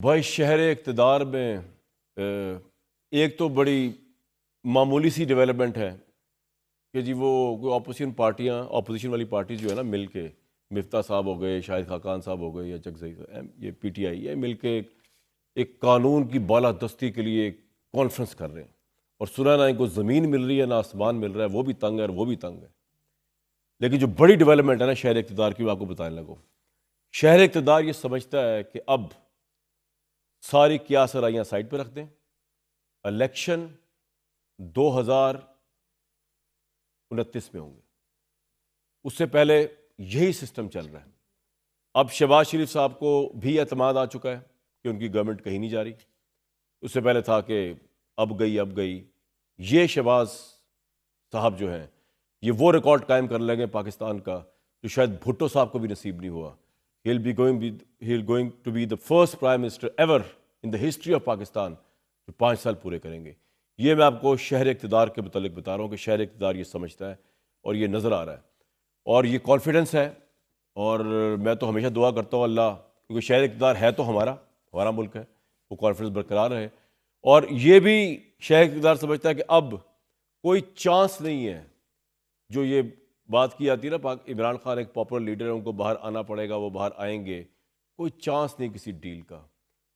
بھائی شہر اقتدار میں ایک تو بڑی معمولی سی ڈیولپمنٹ ہے کہ جی وہ اپوزیشن والی پارٹیز جو ہے نا مل کے مفتاح صاحب ہو گئے، شاہد خاقان صاحب ہو گئے یا چکزئی یہ پی ٹی آئی، یہ مل کے ایک قانون کی بالادستی کے لیے ایک کانفرنس کر رہے ہیں، اور سنا نہ ان کو زمین مل رہی ہے نہ آسمان مل رہا ہے، وہ بھی تنگ ہے اور وہ بھی تنگ ہے۔ لیکن جو بڑی ڈیولپمنٹ ہے نا شہر اقتدار کی، وہ آپ کو بتانے لگوں۔ شہر اقتدار یہ سمجھتا ہے کہ اب ساری کیاسرائیاں سائڈ پہ رکھ دیں، الیکشن 2029 میں ہوں گے، اس سے پہلے یہی سسٹم چل رہا ہے۔ اب شہباز شریف صاحب کو بھی اعتماد آ چکا ہے کہ ان کی گورنمنٹ کہیں نہیں جا رہی۔ اس سے پہلے تھا کہ اب گئی۔ یہ شہباز صاحب جو ہیں یہ وہ ریکارڈ قائم کر لیں گے پاکستان کا جو شاید بھٹو صاحب کو بھی نصیب نہیں ہوا۔ He'll going to be the first prime minister ever in the history of Pakistan جو 5 سال پورے کریں گے۔ یہ میں آپ کو شہر اقتدار کے متعلق بتا رہا ہوں کہ شہر اقتدار یہ سمجھتا ہے اور یہ نظر آ رہا ہے اور یہ کانفیڈنس ہے، اور میں تو ہمیشہ دعا کرتا ہوں اللہ، کیونکہ شہر اقتدار ہے تو ہمارا ملک ہے، وہ کانفیڈنس برقرار رہے۔ اور یہ بھی شہر اقتدار سمجھتا ہے کہ اب کوئی چانس نہیں ہے، جو یہ بات کی جاتی ہے نا عمران خان ایک پاپولر لیڈر ہے، ان کو باہر آنا پڑے گا، وہ باہر آئیں گے، کوئی چانس نہیں کسی ڈیل کا،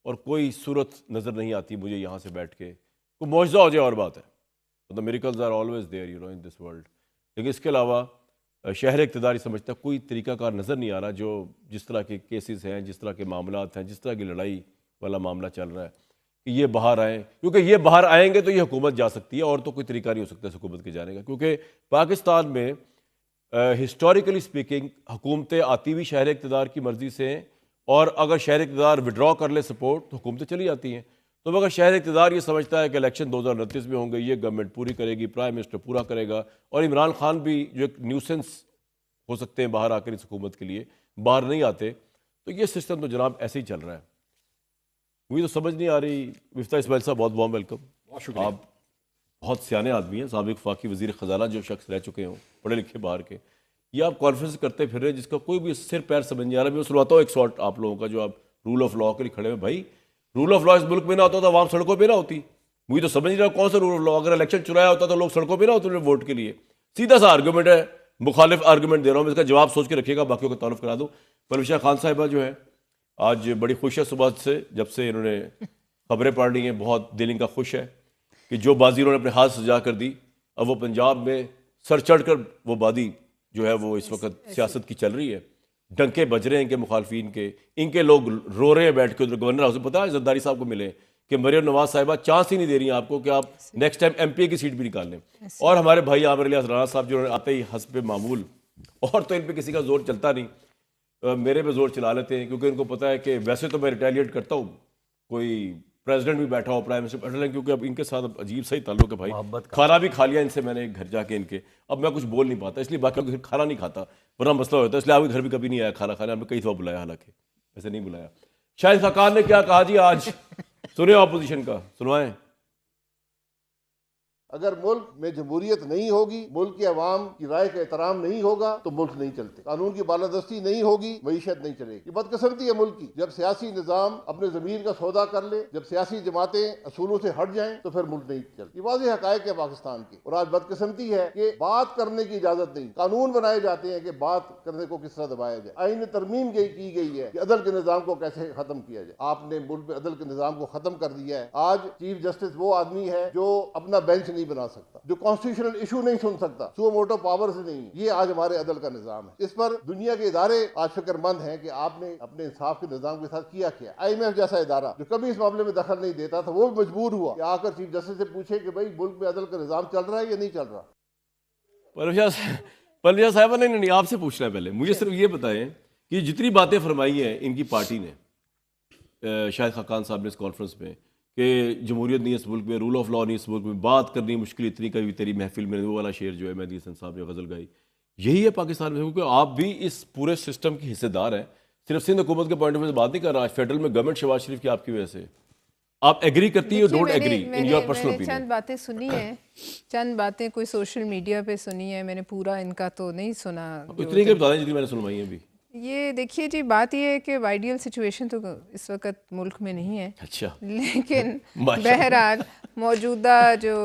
اور کوئی صورت نظر نہیں آتی مجھے یہاں سے بیٹھ کے کوئی معجزہ ہو جائے اور بات ہے، مطلب miracles are always there in this world. لیکن اس کے علاوہ شہر اقتدار سمجھتا ہے کوئی طریقہ کار نظر نہیں آ رہا، جو جس طرح کے کیسز ہیں، جس طرح کے معاملات ہیں، جس طرح کی لڑائی والا معاملہ چل رہا ہے کہ یہ باہر آئیں، کیونکہ یہ باہر آئیں گے تو یہ حکومت جا سکتی ہے، اور تو کوئی طریقہ نہیں ہو سکتا اس حکومت کے جانے کا، کیونکہ پاکستان میں ہسٹوریکلی اسپیکنگ حکومتیں آتی بھی شہر اقتدار کی مرضی سے ہیں، اور اگر شہر اقتدار وڈرا کر لے سپورٹ تو حکومتیں چلی جاتی ہیں۔ تو اگر شہر اقتدار یہ سمجھتا ہے کہ الیکشن 2029 میں ہوں گے، یہ گورنمنٹ پوری کرے گی، پرائم منسٹر پورا کرے گا، اور عمران خان بھی جو ایک نیوسنس ہو سکتے ہیں باہر آ کر اس حکومت کے لیے، باہر نہیں آتے، تو یہ سسٹم تو جناب ایسے ہی چل رہا ہے۔ مجھے تو سمجھ نہیں آ رہی۔ مفتاح اسماعیل صاحب بہت وارم ویلکم۔ بہت شکریہ۔ آپ بہت سیانے آدمی ہیں، سابق وفاقی وزیر خزانہ جو شخص رہ چکے ہوں، پڑھے لکھے باہر کے، یہ آپ کانفرنس کرتے پھر رہے ہیں جس کا کوئی بھی سر پیر سمجھ نہیں آ رہا۔ میں سنواتا ہوں ایک شارٹ آپ لوگوں کا، جو آپ رول آف لا کے لیے کھڑے ہیں۔ بھائی رول آف لا اس ملک میں نہ ہوتا تو عوام سڑکوں پہ نہ ہوتی۔ مجھے تو سمجھ نہیں رہا کون سا رول آف لا، اگر الیکشن چرایا ہوتا تو لوگ سڑکوں پہ نہ ہوتے ووٹ کے لیے۔ سیدھا سا آرگومنٹ ہے، مخالف آرگومنٹ دے رہا ہوں میں، اس کا جواب سوچ کے رکھیے گا، باقیوں کا تعارف کرا دوں۔ پرویز خان صاحبہ جو ہے آج بڑی خوش ہے، صبح سے جب سے انہوں نے خبریں پڑھ لی ہیں، بہت دل ان کا خوش ہے کہ جو بازی انہوں نے اپنے ہاتھ سجا کر دی، اب وہ پنجاب میں سر چڑھ کر وہ بادی جو ہے وہ اس وقت سیاست کی چل رہی ہے، ڈنکے بج رہے ہیں ان کے مخالفین کے، ان کے لوگ رو رہے ہیں بیٹھ کے ادھر گورنر ہاؤس میں۔ پتہ ہے زرداری صاحب کو ملے کہ مریم نواز صاحبہ چانس ہی نہیں دے رہی ہیں آپ کو کہ آپ نیکسٹ ٹائم ایم پی اے کی سیٹ بھی نکال لیں، اور ہمارے بھائی عامر الیاس رانا صاحب جو آتے ہی حسب معمول، اور تو ان پہ کسی کا زور چلتا نہیں، میرے پہ زور چلا لیتے ہیں، کیونکہ ان کو پتہ ہے کہ ویسے تو میں ریٹیلیٹ کرتا ہوں، کوئی پریزیڈنٹ بھی بیٹھا ہو، پرائم منسٹر بیٹھا، کیونکہ اب ان کے ساتھ اب عجیب سا ہی تعلق ہے بھائی، کھانا بھی کھا لیا ان سے میں نے گھر جا کے ان کے، اب میں کچھ بول نہیں پاتا، اس لیے باقی گھر کھانا نہیں کھاتا ورنہ مسئلہ ہوتا ہے، اس لیے آپ کے گھر بھی کبھی نہیں آیا کھانا کھانے، ہمیں کئی دفعہ بلایا، حالانکہ ایسے نہیں بلایا۔ شاہد خاقان نے کیا کہا جی آج، سنیں اپوزیشن کا، سنوائیں۔ اگر ملک میں جمہوریت نہیں ہوگی، ملک کے عوام کی رائے کا احترام نہیں ہوگا تو ملک نہیں چلتے، قانون کی بالادستی نہیں ہوگی، معیشت نہیں چلے گی۔ یہ بدقسمتی ہے ملک کی، جب سیاسی نظام اپنے ضمیر کا سودا کر لے، جب سیاسی جماعتیں اصولوں سے ہٹ جائیں تو پھر ملک نہیں چلتی۔ یہ واضح حقائق ہے پاکستان کے، اور آج بدقسمتی ہے کہ بات کرنے کی اجازت نہیں، قانون بنائے جاتے ہیں کہ بات کرنے کو کس طرح دبایا جائے، آئین ترمیم کی گئی ہے کہ عدل کے نظام کو کیسے ختم کیا جائے۔ آپ نے ملک میں عدل کے نظام کو ختم کر دیا ہے۔ آج چیف جسٹس وہ آدمی ہے جو اپنا بینچ نہیں بنا سکتا، جو کانسٹیٹیوشنل ایشو نہیں سن سکتا، سو موٹو پاور سے نہیں۔ یہ آج ہمارے عدل کا نظام ہے، اس پر دنیا کے ادارے آج فکر مند ہیں کہ آپ نے اپنے انصاف کے نظام کے ساتھ کیا کیا۔ آئی ایم ایف جیسا ادارہ جو کبھی اس معاملے میں دخل نہیں دیتا تھا، وہ بھی مجبور ہوا کہ آ کر چیف جسٹس سے پوچھے کہ بھائی ملک میں عدل کا نظام چل رہا ہے یا نہیں چل رہا۔ پرویز صاحبہ نہیں آپ سے پوچھنا ہے پہلے، مجھے صرف یہ بتائیں کہ جتنی باتیں فرمائی ہیں ان کی پارٹی نے، شاہد خاقان صاحب نے اس کانفرنس میں، کہ جمہوریت نہیں ہے اس ملک میں، رول آف لا نہیں اس ملک میں، بات کرنی مشکل اتنی کبھی تیری محفل میں، وہ والا شعر جو ہے مہدی حسن صاحب نے غزل گائی، یہی ہے پاکستان میں، کیونکہ آپ بھی اس پورے سسٹم کی حصے دار ہیں، صرف سندھ حکومت کے پوائنٹ آف ویو سے بات نہیں کر رہا، فیڈرل میں گورنمنٹ شہباز شریف کی آپ کی وجہ سے، آپ ایگری کرتی ہیں، don't agree in your personal میں نے اوپینین؟ چند باتیں سنی ہیں، چند باتیں کوئی سوشل میڈیا پہ سنی ہیں، میں نے پورا ان کا تو نہیں سنا۔ اتنی کہ بتا دیں جتنی میں نے سنوائی ہیں ابھی۔ یہ دیکھیے جی، بات یہ ہے کہ آئیڈیل سچویشن تو اس وقت ملک میں نہیں ہے، اچھا لیکن بہرحال موجودہ جو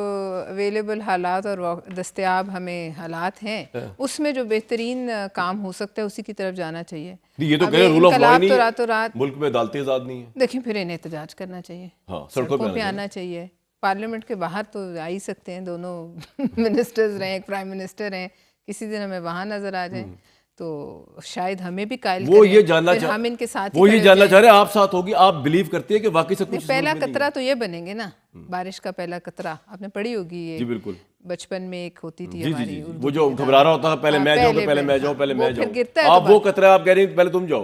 اویلیبل حالات اور دستیاب ہمیں حالات ہیں اس میں جو بہترین کام ہو سکتا ہے اسی کی طرف جانا چاہیے. یہ تو کہہ رہے رول آف لا انقلاب نہیں تو ہے، راتوں رات، ملک میں عدالتیں آزاد نہیں ہیں. دیکھیں پھر انہیں احتجاج کرنا چاہیے، ہاں سڑکوں پہ آنا چاہیے. پارلیمنٹ کے باہر تو آ ہی سکتے ہیں، دونوں منسٹرز رہیں، ایک پرائم منسٹر ہیں، کسی دن ہمیں وہاں نظر آ جائیں تو شاید ہمیں بھی قائل کریں، وہ یہ جاننا پھر ہم ان کے ساتھ ہی وہ یہ کھڑے جاننا ہو چاہ رہے ہیں آپ ساتھ ہوگی، آپ بلیو کرتے ہیں کہ واقعی سب جائیں. کچھ پہلا قطرہ تو یہ بنیں گے نا، بارش کا پہلا قطرہ آپ نے پڑھی ہوگی، جی یہ بالکل بچپن میں ایک ہوتی تھی جی ہماری جی اردو وہ جو گھبرا رہا ہوتا تھا پہلے میں جاؤں پہلے میں جاؤں پہلے میں پھر جاؤں، گرتا ہے آپ وہ قطرہ آپ کہہ رہے ہیں پہلے تم جاؤ.